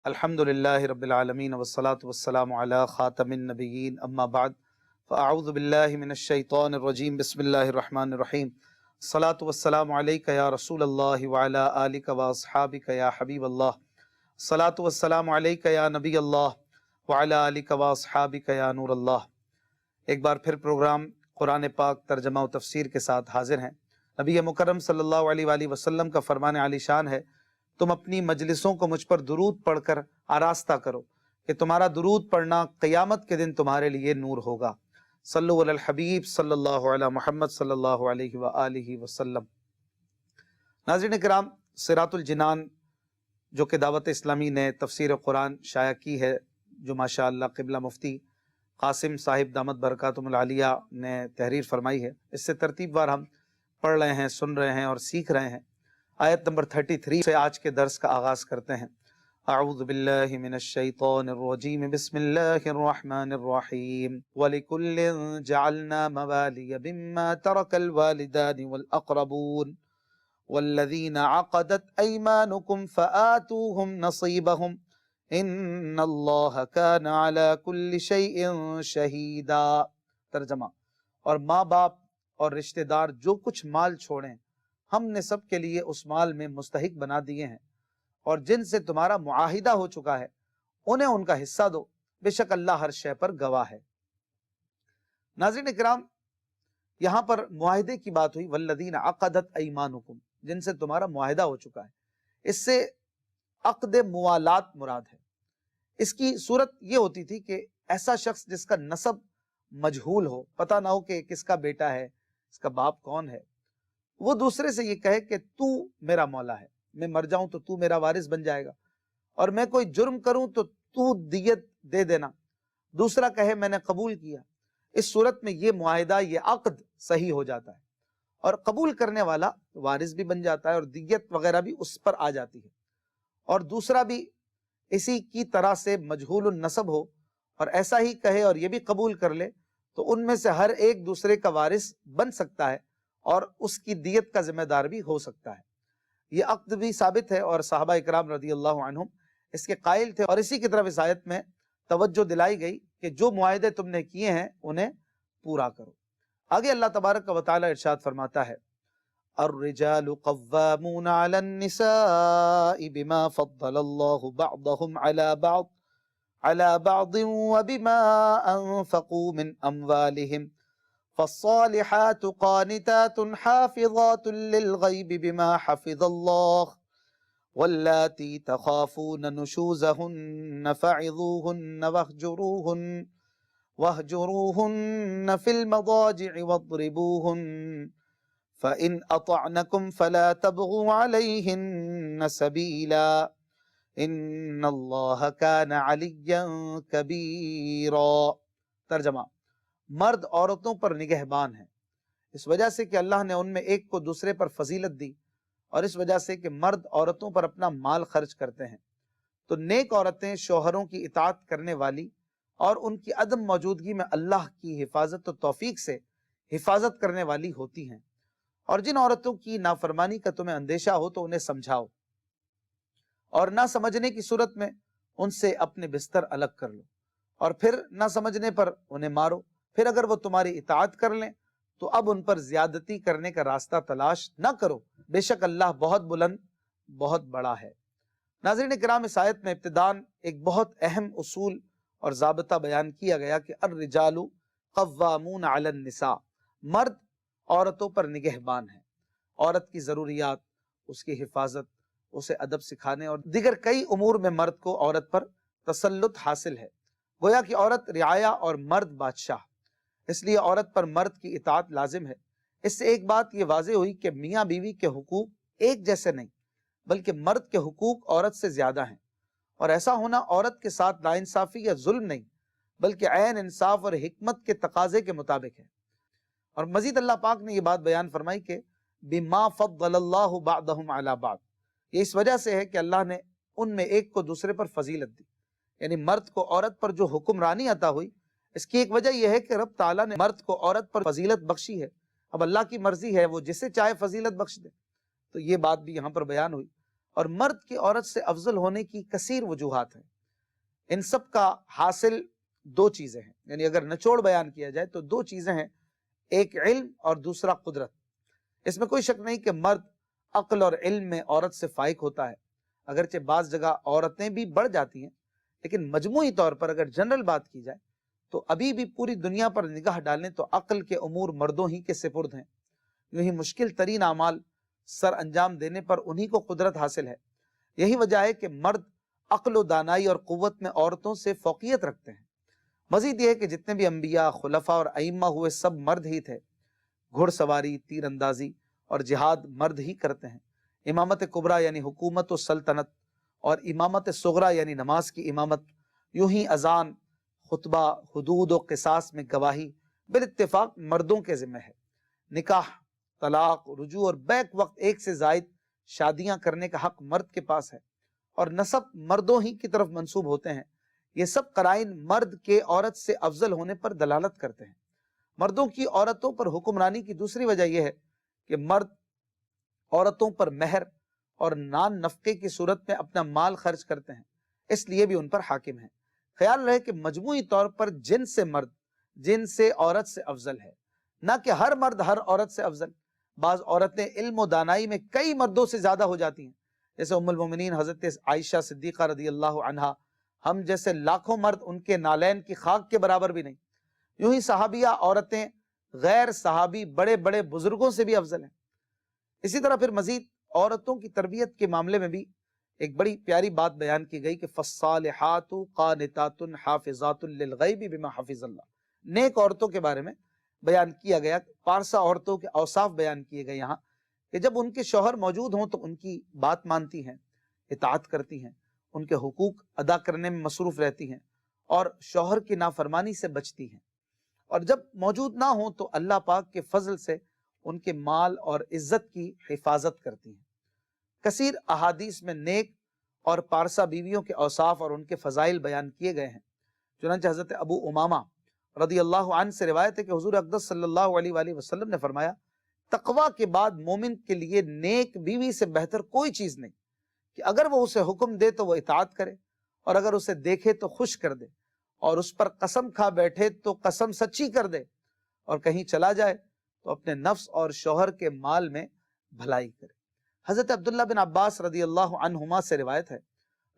الحمد للہ رب العالمین والصلاة والسلام علی خاتم النبیین اما بعد فاعوذ باللہ من الشیطان الرجیم بسم اللہ الرحمن الرحیم الصلاة والسلام علیک یا رسول اللہ وعلی آلک واصحابک یا حبیب اللہ الصلاة والسلام علیک یا نبی اللہ وعلی آلک واصحابک یا نور اللہ۔ ایک بار پھر پروگرام قرآن پاک ترجمہ و تفسیر کے ساتھ حاضر ہیں۔ نبی مکرم صلی اللہ علیہ وآلہ وسلم کا فرمان عالی شان ہے، تم اپنی مجلسوں کو مجھ پر درود پڑھ کر آراستہ کرو کہ تمہارا درود پڑھنا قیامت کے دن تمہارے لیے نور ہوگا۔ صلو علی الحبیب صلی اللہ علی محمد صلی اللہ علیہ وآلہ وسلم۔ ناظرین کرام، صراط الجنان جو کہ دعوت اسلامی نے تفسیر قرآن شائع کی ہے، جو ماشاءاللہ قبلہ مفتی قاسم صاحب دامت برکاتہم العالیہ نے تحریر فرمائی ہے، اس سے ترتیب وار ہم پڑھ رہے ہیں، سن رہے ہیں اور سیکھ رہے ہیں۔ آیت نمبر 33 سے آج کے درس کا آغاز کرتے ہیں۔ اعوذ باللہ من الشیطان الرجیم بسم اللہ الرحمن الرحیم وَلِكُلٍّ جَعَلْنَا مَوَالِيَ مِمَّا تَرَكَ الْوَالِدَانِ وَالْأَقْرَبُونَ وَالَّذِينَ عَقَدَتْ أَيْمَانُكُمْ فَآتُوهُمْ نَصِيبَهُمْ إِنَّ اللَّهَ كَانَ عَلَى كُلِّ شَيْءٍ شَهِيدًا۔ ترجمہ: اور ماں باپ اور رشتہ دار جو کچھ مال چھوڑیں ہم نے سب کے لیے اس مال میں مستحق بنا دیے ہیں، اور جن سے تمہارا معاہدہ ہو چکا ہے انہیں ان کا حصہ دو، بے شک اللہ ہر شے پر گواہ ہے۔ ناظرین کرام، یہاں پر معاہدے کی بات ہوئی، والذین عقدت ایمانکم، جن سے تمہارا معاہدہ ہو چکا ہے۔ اس سے عقد موالات مراد ہے۔ اس کی صورت یہ ہوتی تھی کہ ایسا شخص جس کا نسب مجہول ہو، پتہ نہ ہو کہ کس کا بیٹا ہے، اس کا باپ کون ہے، وہ دوسرے سے یہ کہے کہ تو میرا مولا ہے، میں مر جاؤں تو میرا وارث بن جائے گا، اور میں کوئی جرم کروں تو دیت دے دینا۔ دوسرا کہے میں نے قبول کیا۔ اس صورت میں یہ معاہدہ، یہ عقد صحیح ہو جاتا ہے، اور قبول کرنے والا وارث بھی بن جاتا ہے، اور دیت وغیرہ بھی اس پر آ جاتی ہے۔ اور دوسرا بھی اسی کی طرح سے مجہول النسب ہو اور ایسا ہی کہے اور یہ بھی قبول کر لے، تو ان میں سے ہر ایک دوسرے کا وارث بن سکتا ہے اور اس کی دیت کا ذمہ دار بھی ہو سکتا ہے۔ یہ عقد بھی ثابت ہے، اور صحابہ اکرام رضی اللہ عنہم اس کے قائل تھے، اور اسی کی طرف اس آیت میں توجہ دلائی گئی کہ جو معاہدے تم نے کیے ہیں انہیں پورا کرو۔ آگے اللہ تبارک و تعالی ارشاد فرماتا ہے، الرجال قوامون علی النساء بما فضل اللہ بعضهم علی بعض وبما انفقوا من اموالهم فالصالحات قانتات حافظات للغیب بما حفظ اللہ واللاتی تخافون نشوزهن فعظوهن واہجروهن فی المضاجع واضربوهن فإن أطعنكم فلا تبغوا عليهن سبيلا ان اللہ کان علیا کبیرا۔ ترجمہ: مرد عورتوں پر نگہبان ہیں، اس وجہ سے کہ اللہ نے ان میں ایک کو دوسرے پر فضیلت دی، اور اس وجہ سے کہ مرد عورتوں پر اپنا مال خرچ کرتے ہیں، تو نیک عورتیں شوہروں کی اطاعت کرنے والی اور ان کی عدم موجودگی میں اللہ کی حفاظت و توفیق سے حفاظت کرنے والی ہوتی ہیں۔ اور جن عورتوں کی نافرمانی کا تمہیں اندیشہ ہو تو انہیں سمجھاؤ، اور نہ سمجھنے کی صورت میں ان سے اپنے بستر الگ کر لو، اور پھر نہ سمجھنے پر انہیں مارو۔ پھر اگر وہ تمہاری اطاعت کر لیں تو اب ان پر زیادتی کرنے کا راستہ تلاش نہ کرو، بے شک اللہ بہت بلند، بہت بڑا ہے۔ ناظرین کرام، اس آیت میں ابتداً ایک بہت اہم اصول اور ضابطہ بیان کیا گیا کہ الرجال قوامون علی النساء، مرد عورتوں پر نگہبان ہیں۔ عورت کی ضروریات، اس کی حفاظت، اسے ادب سکھانے اور دیگر کئی امور میں مرد کو عورت پر تسلط حاصل ہے۔ گویا کہ عورت رعایا اور مرد بادشاہ، اس لیے عورت پر مرد کی اطاعت لازم ہے۔ اس سے ایک بات یہ واضح ہوئی کہ میاں بیوی کے حقوق ایک جیسے نہیں، بلکہ مرد کے حقوق عورت سے زیادہ ہیں، اور ایسا ہونا عورت کے ساتھ ناانصافی یا ظلم نہیں، بلکہ عین انصاف اور حکمت کے تقاضے کے مطابق ہے۔ اور مزید اللہ پاک نے یہ بات بیان فرمائی کہ بما فضل اللہ بعضهم علی بعض، یہ اس وجہ سے ہے کہ اللہ نے ان میں ایک کو دوسرے پر فضیلت دی، یعنی مرد کو عورت پر جو حکمرانی عطا ہوئی، اس کی ایک وجہ یہ ہے کہ رب تعالیٰ نے مرد کو عورت پر فضیلت بخشی ہے۔ اب اللہ کی مرضی ہے، وہ جسے چاہے فضیلت بخش دے، تو یہ بات بھی یہاں پر بیان ہوئی۔ اور مرد کی عورت سے افضل ہونے کی کثیر وجوہات ہیں۔ ان سب کا حاصل دو چیزیں ہیں، یعنی اگر نچوڑ بیان کیا جائے تو دو چیزیں ہیں، ایک علم اور دوسرا قدرت۔ اس میں کوئی شک نہیں کہ مرد عقل اور علم میں عورت سے فائق ہوتا ہے، اگرچہ بعض جگہ عورتیں بھی بڑھ جاتی ہیں، لیکن مجموعی طور پر اگر جنرل بات کی جائے تو ابھی بھی پوری دنیا پر نگاہ ڈالیں تو عقل کے امور مردوں ہی کے سپرد ہیں۔ یوں ہی مشکل ترین اعمال سر انجام دینے پر انہی کو قدرت حاصل ہے۔ یہی وجہ ہے کہ مرد عقل و دانائی اور قوت میں عورتوں سے فوقیت رکھتے ہیں۔ مزید یہ ہے کہ جتنے بھی انبیاء، خلفاء اور ائمہ ہوئے سب مرد ہی تھے۔ گھڑ سواری، تیر اندازی اور جہاد مرد ہی کرتے ہیں۔ امامت کبریٰ یعنی حکومت و سلطنت اور امامت صغریٰ یعنی نماز کی امامت، یوں ہی اذان، خطبہ، حدود و قصاص میں گواہی بالاتفاق مردوں کے ذمہ ہے۔ نکاح، طلاق، رجوع اور بیک وقت ایک سے زائد شادیاں کرنے کا حق مرد کے پاس ہے، اور نسب مردوں ہی کی طرف منسوب ہوتے ہیں۔ یہ سب قرائن مرد کے عورت سے افضل ہونے پر دلالت کرتے ہیں۔ مردوں کی عورتوں پر حکمرانی کی دوسری وجہ یہ ہے کہ مرد عورتوں پر مہر اور نان نفقے کی صورت میں اپنا مال خرچ کرتے ہیں، اس لیے بھی ان پر حاکم ہیں۔ خیال رہے کہ مجموعی طور پر جن سے مرد جن سے عورت سے افضل ہے، نہ کہ ہر مرد ہر عورت سے افضل۔ بعض عورتیں علم و دانائی میں کئی مردوں سے زیادہ ہو جاتی ہیں، جیسے ام المومنین حضرت عائشہ صدیقہ رضی اللہ عنہا، ہم جیسے لاکھوں مرد ان کے نالین کی خاک کے برابر بھی نہیں۔ یوں ہی صحابیہ عورتیں غیر صحابی بڑے بڑے بزرگوں سے بھی افضل ہیں۔ اسی طرح پھر مزید عورتوں کی تربیت کے معاملے میں بھی ایک بڑی پیاری بات بیان کی گئی کہ فالصالحات قانتات حافظات للغیب بما حفظ اللہ۔ نیک عورتوں کے بارے میں بیان کیا گیا، پارسا عورتوں کے اوصاف بیان کیے گئے یہاں، کہ جب ان کے شوہر موجود ہوں تو ان کی بات مانتی ہیں، اطاعت کرتی ہیں، ان کے حقوق ادا کرنے میں مصروف رہتی ہیں اور شوہر کی نافرمانی سے بچتی ہیں، اور جب موجود نہ ہوں تو اللہ پاک کے فضل سے ان کے مال اور عزت کی حفاظت کرتی ہیں۔ کثیر احادیث میں نیک اور پارسا بیویوں کے اوصاف اور ان کے فضائل بیان کیے گئے ہیں۔ چنانچہ حضرت ابو امامہ رضی اللہ عنہ سے روایت ہے کہ حضور اقدس صلی اللہ علیہ وآلہ وسلم نے فرمایا، تقوی کے بعد مومن کے لیے نیک بیوی سے بہتر کوئی چیز نہیں کہ اگر وہ اسے حکم دے تو وہ اطاعت کرے، اور اگر اسے دیکھے تو خوش کر دے، اور اس پر قسم کھا بیٹھے تو قسم سچی کر دے، اور کہیں چلا جائے تو اپنے نفس اور شوہر کے مال میں بھلائی کرے۔ حضرت عبداللہ بن عباس رضی اللہ عنہما سے روایت ہے،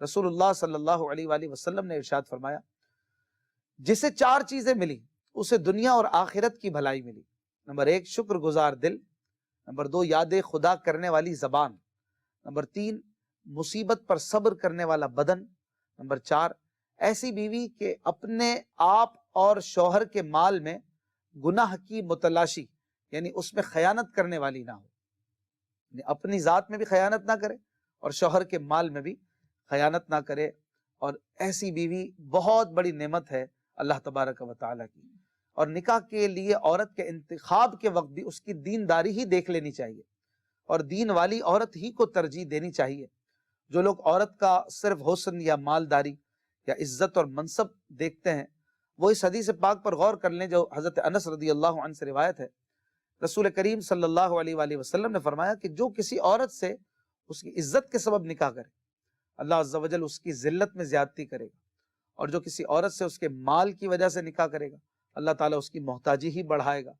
رسول اللہ صلی اللہ علیہ وآلہ وسلم نے ارشاد فرمایا، جسے چار چیزیں ملی اسے دنیا اور آخرت کی بھلائی ملی۔ نمبر 1 شکر گزار دل، نمبر 2 یاد خدا کرنے والی زبان، نمبر 3 مصیبت پر صبر کرنے والا بدن، نمبر 4 ایسی بیوی کہ اپنے آپ اور شوہر کے مال میں گناہ کی متلاشی، یعنی اس میں خیانت کرنے والی نہ ہو، یعنی اپنی ذات میں بھی خیانت نہ کرے اور شوہر کے مال میں بھی خیانت نہ کرے۔ اور ایسی بیوی بہت بڑی نعمت ہے اللہ تبارک و تعالیٰ کی۔ اور نکاح کے لیے عورت کے انتخاب کے وقت بھی اس کی دینداری ہی دیکھ لینی چاہیے، اور دین والی عورت ہی کو ترجیح دینی چاہیے۔ جو لوگ عورت کا صرف حسن یا مالداری یا عزت اور منصب دیکھتے ہیں، وہ اس حدیث پاک پر غور کر لیں جو حضرت انس رضی اللہ عنہ سے روایت ہے۔ رسول کریم صلی اللہ علیہ وآلہ وسلم نے فرمایا کہ جو کسی عورت سے اس کی عزت کے سبب نکاح کرے، اللہ عز و جل اس کی ذلت میں زیادتی کرے گا، اور جو کسی عورت سے اس کے مال کی وجہ سے نکاح کرے گا، اللہ تعالیٰ اس کی محتاجی ہی بڑھائے گا،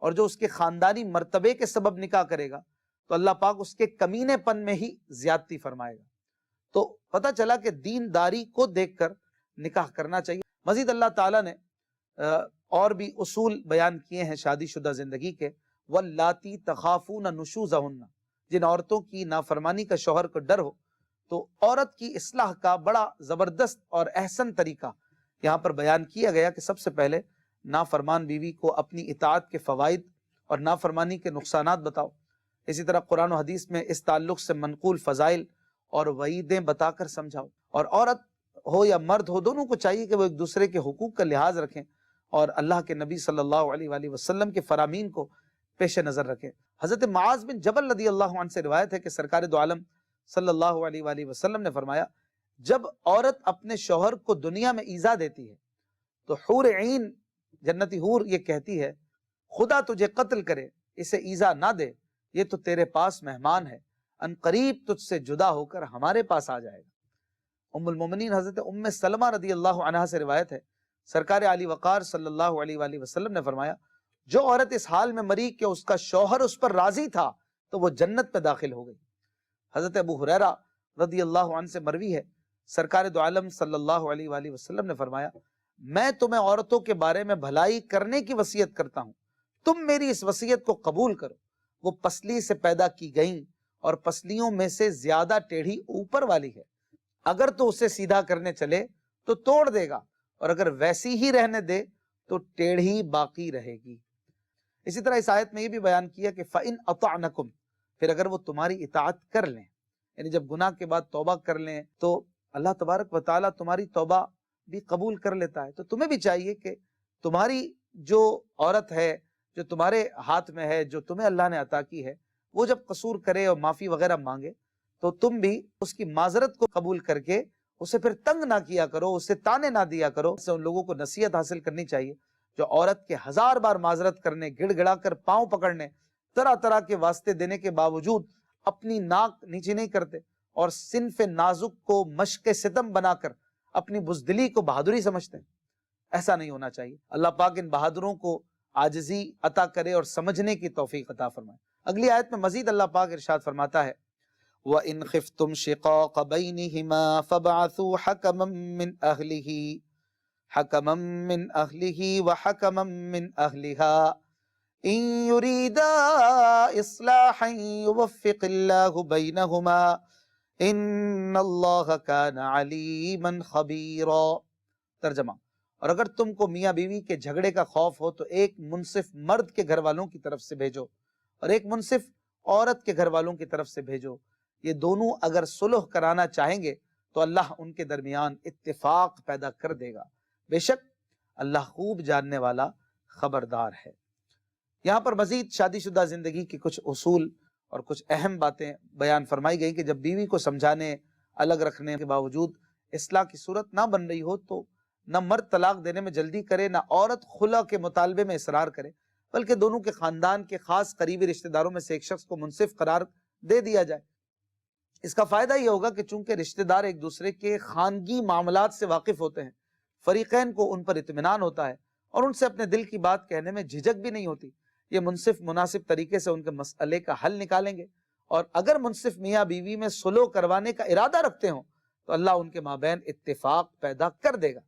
اور جو اس کے خاندانی مرتبے کے سبب نکاح کرے گا تو اللہ پاک اس کے کمینے پن میں ہی زیادتی فرمائے گا۔ تو پتہ چلا کہ دینداری کو دیکھ کر نکاح کرنا چاہیے۔ مزید اللہ تعالیٰ نے اور بھی اصول بیان کیے ہیں شادی شدہ زندگی کے، واللاتی تخافون نشوزہن، جن عورتوں کی نافرمانی کا شوہر کو ڈر ہو، تو عورت کی اصلاح کا بڑا زبردست اور احسن طریقہ یہاں پر بیان کیا گیا کہ سب سے پہلے نافرمان بیوی کو اپنی اطاعت کے فوائد اور نافرمانی کے نقصانات بتاؤ۔ اسی طرح قرآن و حدیث میں اس تعلق سے منقول فضائل اور وعیدیں بتا کر سمجھاؤ۔ اور عورت ہو یا مرد ہو، دونوں کو چاہیے کہ وہ ایک دوسرے کے حقوق کا لحاظ رکھیں اور اللہ کے نبی صلی اللہ علیہ وآلہ وسلم کے فرامین کو پیش نظر رکھیں۔ حضرت معاذ بن جبل رضی اللہ عنہ سے روایت ہے کہ سرکار دو عالم صلی اللہ علیہ وآلہ وسلم نے فرمایا، جب عورت اپنے شوہر کو دنیا میں ایذا دیتی ہے تو حور عین، جنتی حور، یہ کہتی ہے، خدا تجھے قتل کرے، اسے ایذا نہ دے، یہ تو تیرے پاس مہمان ہے، ان قریب تجھ سے جدا ہو کر ہمارے پاس آ جائے گا۔ ام المومنین حضرت ام سلمہ رضی اللہ عنہا سے روایت ہے، سرکار علی وقار صلی اللہ علیہ وآلہ وسلم نے فرمایا، جو عورت اس حال میں مری کہ اس کا شوہر اس پر راضی تھا تو وہ جنت میں داخل ہو گئی۔ حضرت ابو ہریرہ رضی اللہ عنہ سے مروی ہے، سرکار دو عالم صلی اللہ علیہ وآلہ وسلم نے فرمایا، میں تمہیں عورتوں کے بارے میں بھلائی کرنے کی وصیت کرتا ہوں، تم میری اس وصیت کو قبول کرو۔ وہ پسلی سے پیدا کی گئیں اور پسلیوں میں سے زیادہ ٹیڑھی اوپر والی ہے، اگر تو اسے سیدھا کرنے چلے تو توڑ دے گا، اور اگر ویسی ہی رہنے دے تو ٹیڑھی باقی رہے گی۔ اسی طرح اس آیت میں یہ بھی بیان کیا کہ فَإِنْ أَطَعْنَكُمْ، پھر اگر وہ تمہاری اطاعت کر لیں، یعنی جب گناہ کے بعد توبہ کر لیں تو اللہ تبارک و تعالیٰ تمہاری توبہ بھی قبول کر لیتا ہے۔ تو تمہیں بھی چاہیے کہ تمہاری جو عورت ہے، جو تمہارے ہاتھ میں ہے، جو تمہیں اللہ نے عطا کی ہے، وہ جب قصور کرے اور معافی وغیرہ مانگے تو تم بھی اس کی معذرت کو قبول کر کے اسے پھر تنگ نہ کیا کرو، اسے تانے نہ دیا کرو۔ اس سے ان لوگوں کو نصیحت حاصل کرنی چاہیے جو عورت کے ہزار بار معذرت کرنے، گڑ گڑا کر پاؤں پکڑنے، طرح طرح کے واسطے دینے کے باوجود اپنی ناک نیچی نہیں کرتے اور صنف نازک کو مشق ستم بنا کر اپنی بزدلی کو بہادری سمجھتے ہیں۔ ایسا نہیں ہونا چاہیے۔ اللہ پاک ان بہادروں کو عاجزی عطا کرے اور سمجھنے کی توفیق عطا فرمائے۔ اگلی آیت میں مزید اللہ پاک ارشاد فرماتا ہے، وَإِنْ خِفْتُمْ شِقَاقَ بَيْنِهِمَا فَابْعَثُوا حَكَمًا مِّنْ أَهْلِهِ وَحَكَمًا مِّنْ أَهْلِهَا إِن يُرِيدَا إِصْلَاحًا يُوَفِّقِ اللَّهُ بَيْنَهُمَا إِنَّ اللَّهَ كَانَ عَلِيمًا خَبِيرًا۔ ترجمہ، اور اگر تم کو میاں بیوی کے جھگڑے کا خوف ہو تو ایک منصف مرد کے گھر والوں کی طرف سے بھیجو اور ایک منصف عورت کے گھر والوں کی طرف سے بھیجو، یہ دونوں اگر صلح کرانا چاہیں گے تو اللہ ان کے درمیان اتفاق پیدا کر دے گا، بے شک اللہ خوب جاننے والا خبردار ہے۔ یہاں پر مزید شادی شدہ زندگی کی کچھ اصول اور کچھ اہم باتیں بیان فرمائی گئی کہ جب بیوی کو سمجھانے، الگ رکھنے کے باوجود اصلاح کی صورت نہ بن رہی ہو تو نہ مرد طلاق دینے میں جلدی کرے، نہ عورت خلا کے مطالبے میں اصرار کرے، بلکہ دونوں کے خاندان کے خاص قریبی رشتہ داروں میں سے ایک شخص کو منصف قرار دے دیا جائے۔ اس کا فائدہ یہ ہوگا کہ چونکہ رشتہ دار ایک دوسرے کے خانگی معاملات سے واقف ہوتے ہیں، فریقین کو ان پر اطمینان ہوتا ہے اور ان سے اپنے دل کی بات کہنے میں جھجک بھی نہیں ہوتی۔ یہ منصف مناسب طریقے سے ان کے مسئلے کا حل نکالیں گے، اور اگر منصف میاں بیوی میں صلح کروانے کا ارادہ رکھتے ہوں تو اللہ ان کے مابین اتفاق پیدا کر دے گا۔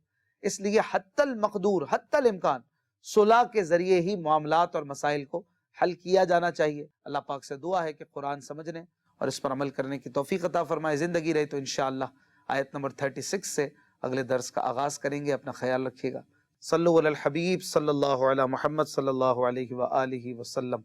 اس لیے حتی المقدور، حتی الامکان صلح کے ذریعے ہی معاملات اور مسائل کو حل کیا جانا چاہیے۔ اللہ پاک سے دعا ہے کہ قرآن سمجھنے اور اس پر عمل کرنے کی توفیق عطا فرمائے۔ زندگی رہے تو انشاءاللہ آیت نمبر 36 سے اگلے درس کا آغاز کریں گے۔ اپنا خیال رکھیے گا۔ صلو علی الحبیب صلی اللہ علی محمد صلی اللہ علیہ وآلہ وسلم۔